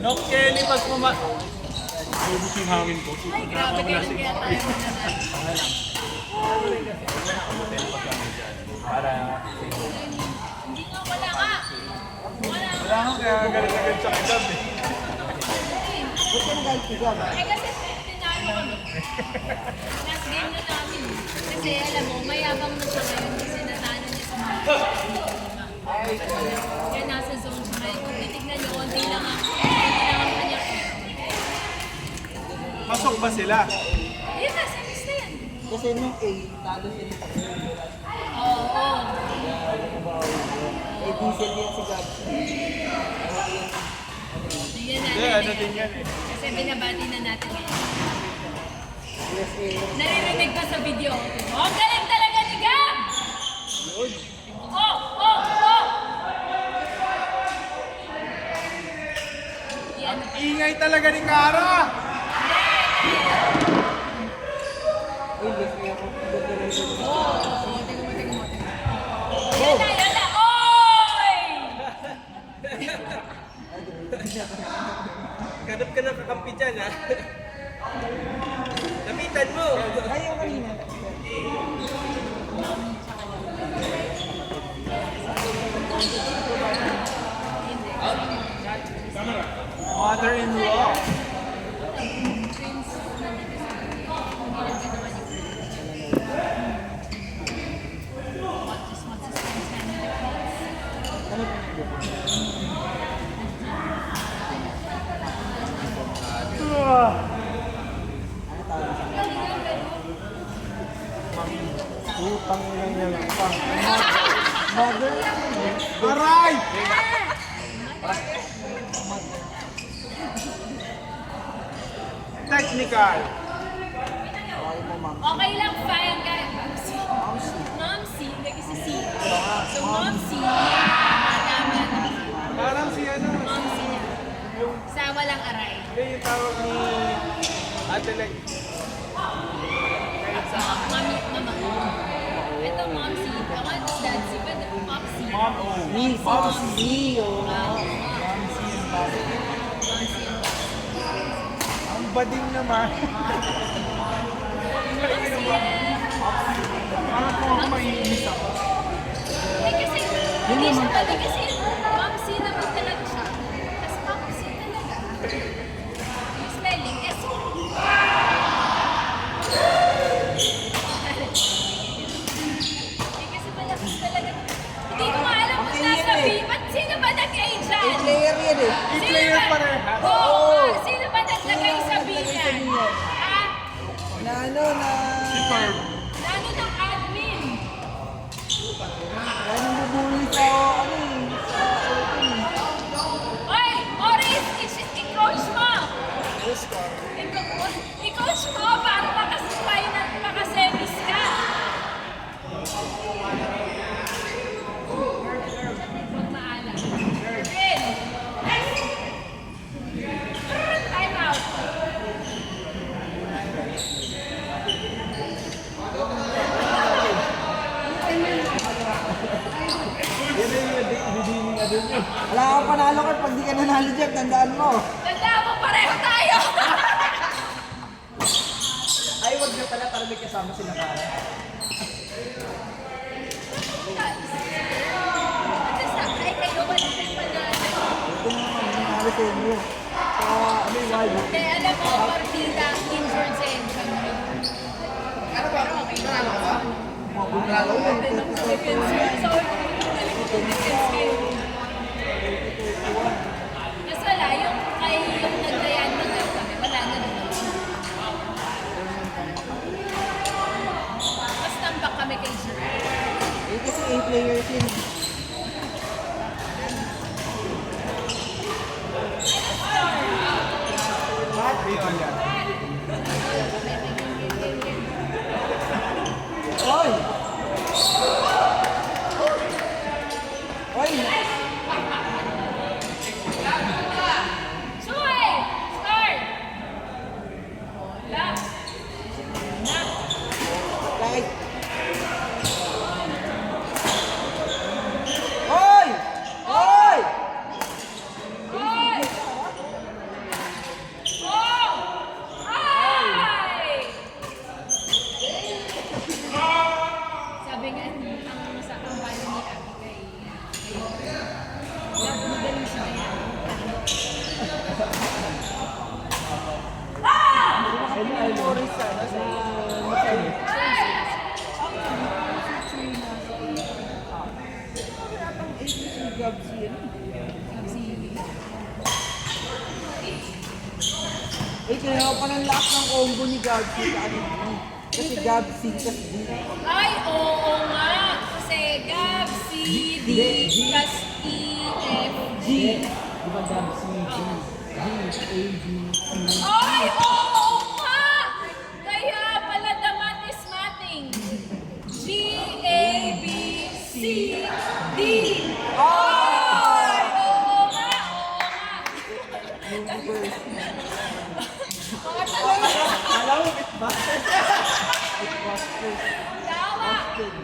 Nok Kelly, pag ubus yung hangin ko. Ay, grabe kayo kaya tayo Para hindi nga, wala nga. Wala nga. wala akong kaya galit-galit sa kidab eh. Eh kasi tinalo kami. Last game na namin. Kasi alam mo, mayabang na siya ngayon kasi natalo niya sa mga. Kaya nasa zone siya ngayon. Kung titignan niyo, konti lang ang kanya. Pasok ba sila? Yun na, semis na yan. Kasi nung A, talo siya ni Pacquiao. Oo. Eh, diesel yan si Gab. Tingnan Hindi, natin. ano din yan eh. Kasi binabati na natin ngayon. USA. Naririnig ko sa video. Oh, galing talaga ni Gab! Oh! Yan. Ingay talaga ni Kara! Ay, USA ako. Oh, tingnan mo. Yan na. Oy! Ganap ka ng kakampi dyan, ha? Lapitan mo! Ay, yung kanina. Mother-in-law. Utang lang niya lang. Mother. Aray! Technical. Ay mo, ma'am. Okay lang, fine guys. Momsi, lagi sa C. So, Momsi, tama. Parang si ano, Momsi niya. Sa walang aray. yung tawag ni Ate Leg. Sa mami, mama. Ito, Momsi. Ako, it's dad. Si Pedro, Momsi. Mom, Ni, Momsi. ang bading naman. Parang kung ako maiinis ako. Eh, kasi, hindi siya pwede kasi, Momsi naman talaga siya. Tapos, Momsi talaga. Yung spelling, S. Eh, kasi malakas talaga. Hindi ko nga alam kung nasa B. Ba't sino ba nag-A dyan? Player yan eh. I-player pa rin. Oo, sino ba naglagay sa B niyan? Ha? Na ano, na... Ano ng admin? Yan ang bubuli sa ano eh. Sa open eh. Oy, Maurice, i-coach mo! I-coach mo para makasifinal, makasemis ka! Huwag maalam. Ervin! Time out! Wala kang panalo ka pag di ka nanalo dyan, tandaan mo. Tandaan mo, pareho tayo! Ay, wag na pala para may kasama sila Kara. Ay, kayo ba na panalo? Ito naman, nanalo sa inyo. Sa ano yung wild. Kaya alam mo, partida, injured sa engine. Ano ba? Okay, nanalo ka? Mga bunalo yun. Mas wala, yung kay yung nagdayan na lang kami, wala na rin. Mas tambak kami kay Jim. Eh, kasi 8 players yun. Lahat dito yan. Oy! Oy! Suhay! Start! Wala. Like! Oy! Oy! Hoy! Gabsi, ano? Eh, kaya pa ng lakas ng combo ni Gabsi sa ano. Kasi Gabsi, tas D. Ay, oo nga. Kasi Gab, C, D, plus E, F, G. Diba Gabsi, D, G, A, B, C. Ay, oo nga! Kaya pala the math is mathing. G, A, B, C, D. Ay, oo nga, oo nga. Universe. Mga talaga. Alam mo, ba? It was first. Tama.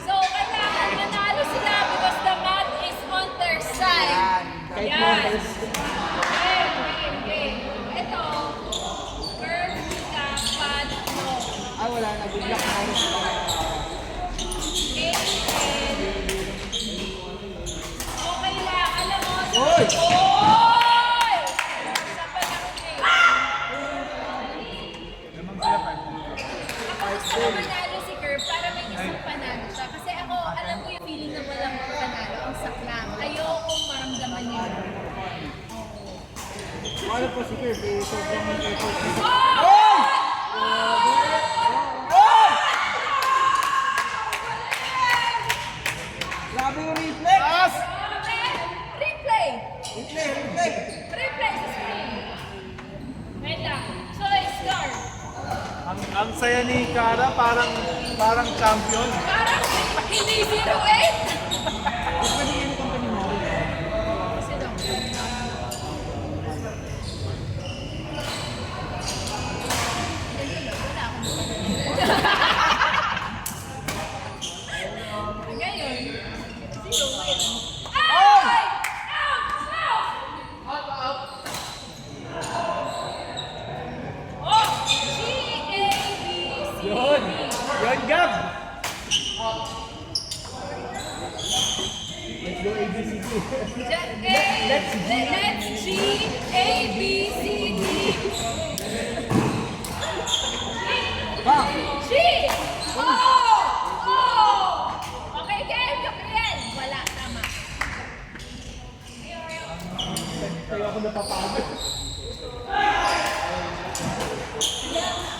So, kailangan manalo sila because the math is on their side. Kahit Yan. numbers. Okay. Ito, curve, ka, pad, no. Ah, wala na. Good luck na. Okay lang, alam mo. Oy! Oy! Sa panahon ngayon. Ako gusto ko manalo si Curve para may isang panalo siya. Kasi ako, alam ko yung feeling na walang panalo. Ang saklang. Ayokong maramdaman niya. Ano po si Kirby? Sobrang effort. Grabe yung reflex! Replay! Replay! Replay sa screen. Wait lang. Choice card. Ang saya ni Kara, parang champion. Parang hindi 0-8. Pwede kayo company mo. Kasi daw. Wala akong ngayon, 0-8. Ay! Out! Oh! G-A-B-C-D. Yun, Gab! Let's go ABCD. Let's G, A, B, C, D. G! Oh! Okay, game, Gabriel. Wala, tama. Kaya ako napapagod.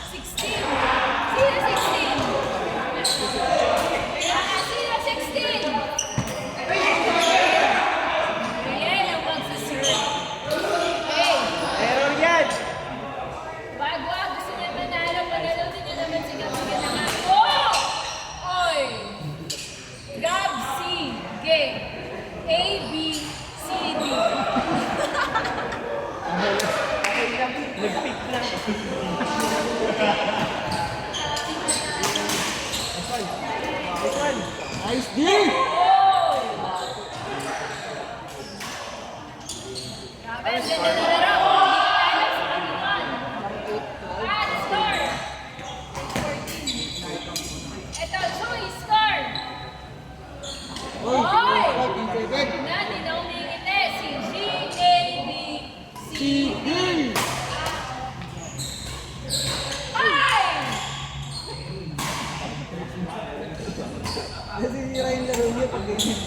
16. Sino 16? Sino 16? Gabriel, ang magsaserve. Okay. Error yan! Wag, gusto niya manalo. Panalunin niyo naman si Gabriel na nga. Oh! Oy! Gab, C, G, A, B, C, D. Nag-pick lang. Nice deal! Oh! Grabe, ang ganda na laro. Hindi ko alam sa kaniman. Score! 14. Ito, choice card. Oy! Oy! Integrated! Na, di na umingiti. Si G, A, B, C, D. Ay! Nasisira yung laro niya pag ganyan.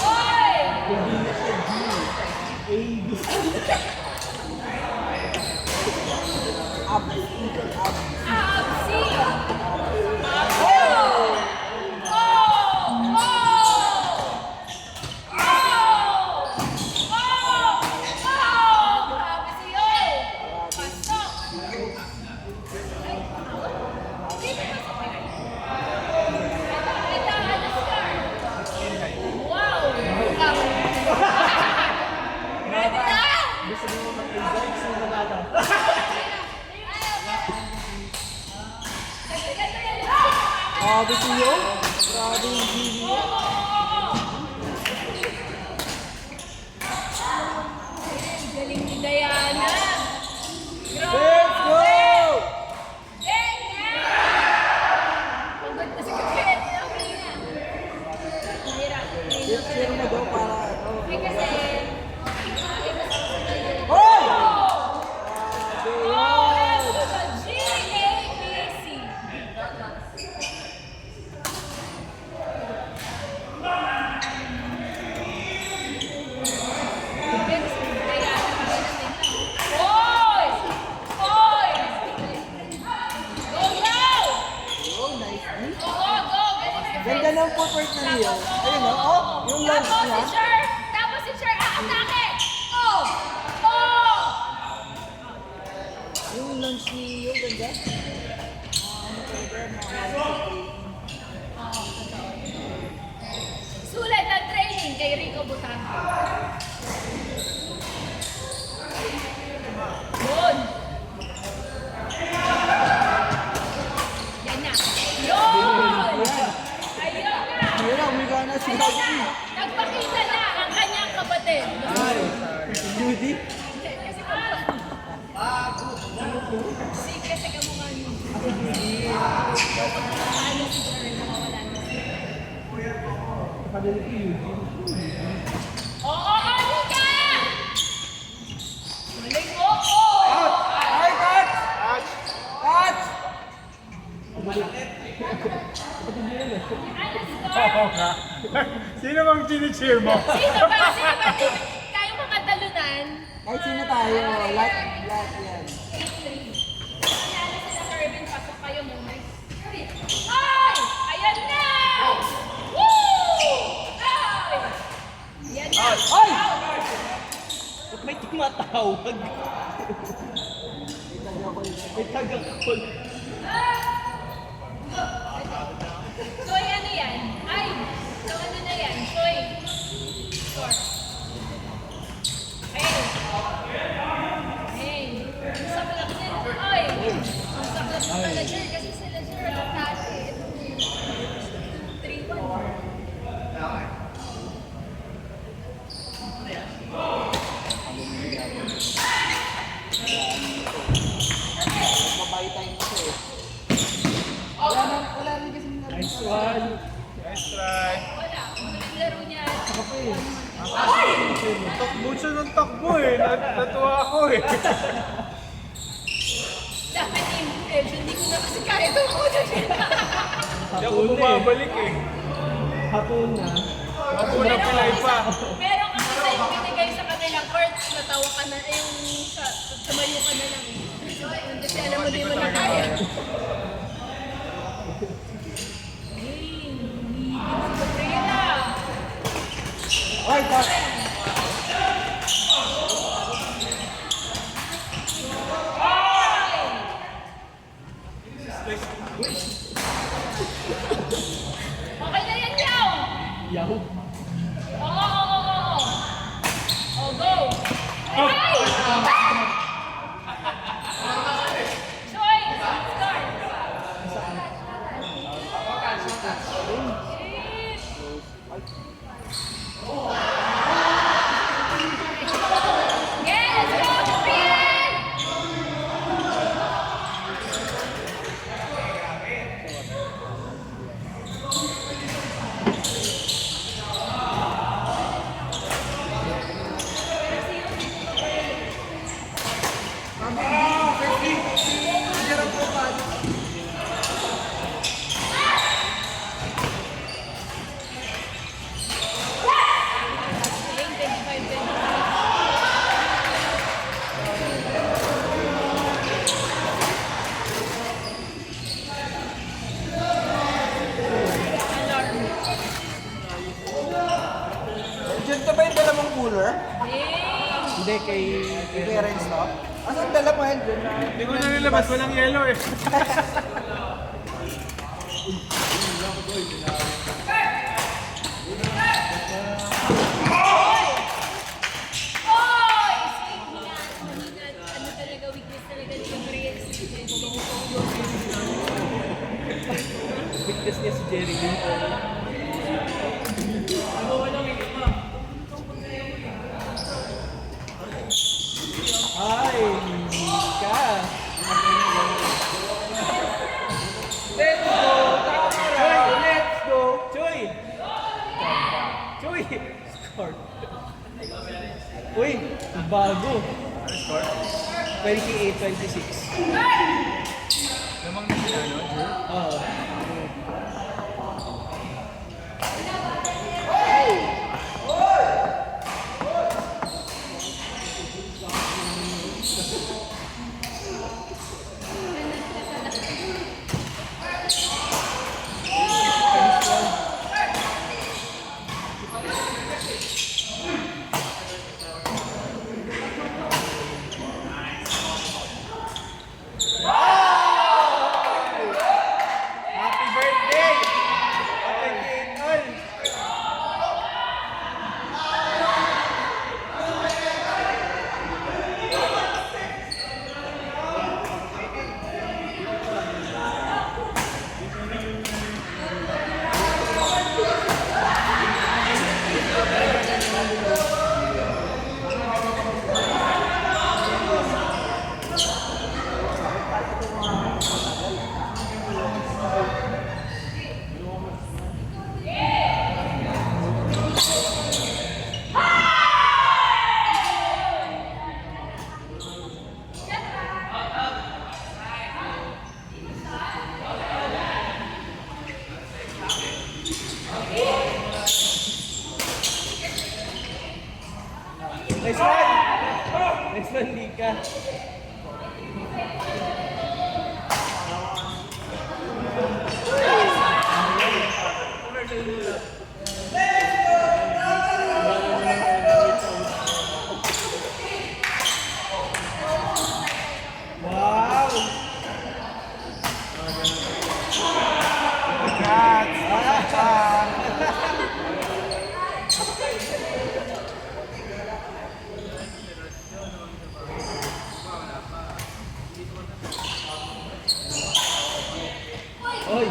Oy! Up! Up! Absi! Oh! Oh! Oh! Oh! Oh! Grabe siyo! Pasok! Ay, dito pasok. Ito, ano score? Wow! Ready na? Gusto mo mag-exert sa nanalo. Grabe siyo! Grabe yung video. Galing ni Diana. Let's go! Pagod na si Gabriel. Mahirap. Let's share na daw para ano. Eh kasi, Hoy! oh, ito ba? G-A-B-C. Yung lunch Tapos niya? si Cher! Tapos si Cher aatake! Oh! Oh! Yung lunch ni yung ganda? Sulat ng training kay Rico Butanco. Yun! Yan na. Yun! Ayun na! Ayun na, umiga na si Ayun Gabby. na! Nagpakita na ang kanyang kapatid. Ay, Judy? Kasi kasi kamukha niyo. Ano si Jerry na wala na. Oo, Anika! Maling oo! Ay, catch! Catch! Ano Oo score? nga. Sino bang chini-cheer mo? Sino ba? Sino ba? Kayong mga talunan? Kahit sino tayo, lahat yan. 8-3. Nanalo sila Kervin, pasok kayo muna. Ay! Ayan na! Woo! Ay! Ayan na! Ay! Ba't may tumatawag? May tagakol. Soy, ano yan? Ay! So, ano na yan? Soy. Score. Ay! Ay! Ang saklap nila. Ay! Ang saklap ng pala, Jer. Kasi sila, Jer, ang tati. 3-1. Mabay time kasi eh. Wala rin kasi Nice one. Nice try. Wala. Ang laro niya. Takbo siya ng takbo eh. Natuwa ako eh. Dapat hindi ko na kasi kaya tumunan siya. Hindi ako bumabalik eh. Hapon na. Ako na pilay pa. Meron kasi sa'yo binigay sa kanilang court, natawa ka na, yung tumayo ka na lang. Kasi alam mo, di mo na kaya. Hey, si Gabriela. Ay, catch! Okay na yan, Yaw. Yahoo. Oo. Oh, go. Ay! Choice, start. Yes, go, Gabriel! Galing, 25-25. Alarm. Diyan ka ba yung dala mong cooler? Ding! Hindi, kay... Yung parents, no? Asan dala mo yan? Diyan na. Hindi ko na nilabas. Walang yellow eh. Oy! Mahina. Ano talaga, weakness talaga ni Gabriel. Weakness niya si Jerry Lynn. Ay, ka. Let's go, Tara! Let's go! Choy! Choy! Score. Uy, bago. Score? 28-26. Lamang na sila, no? Oo. Nice one! Nice one, Lika. Wow! Oy!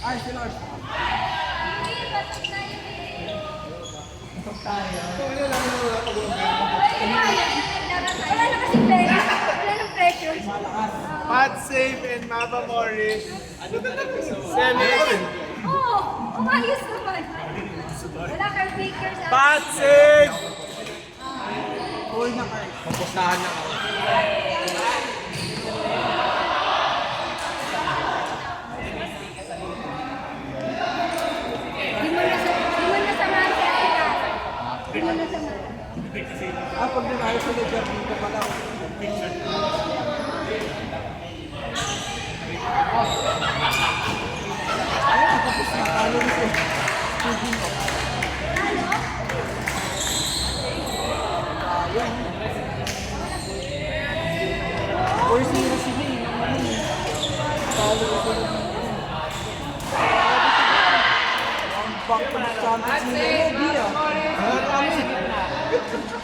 Ay, si Lord. Wala na kasi pressure. Wala nang pressure. Pat save and Mama Morris. Seven. Oo, umayos naman. Wala kang baker sa... Pat save! Uy, na kayo. Mapustahan na ako. Di mo nasamahan si Aida. Di mo nasamahan. Ah, pag dinayos sila dyan, dito pala. Ayun, tapos na. Talo na siya. Ano? Ayun. 4-0 sila eh. Talo na sila. Ang back to the champions nila. Bia.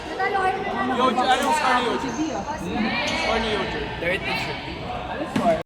Natalo kayo na Yoji, anong score ni Yoji? Si Bia. Score ni Yoji? 30.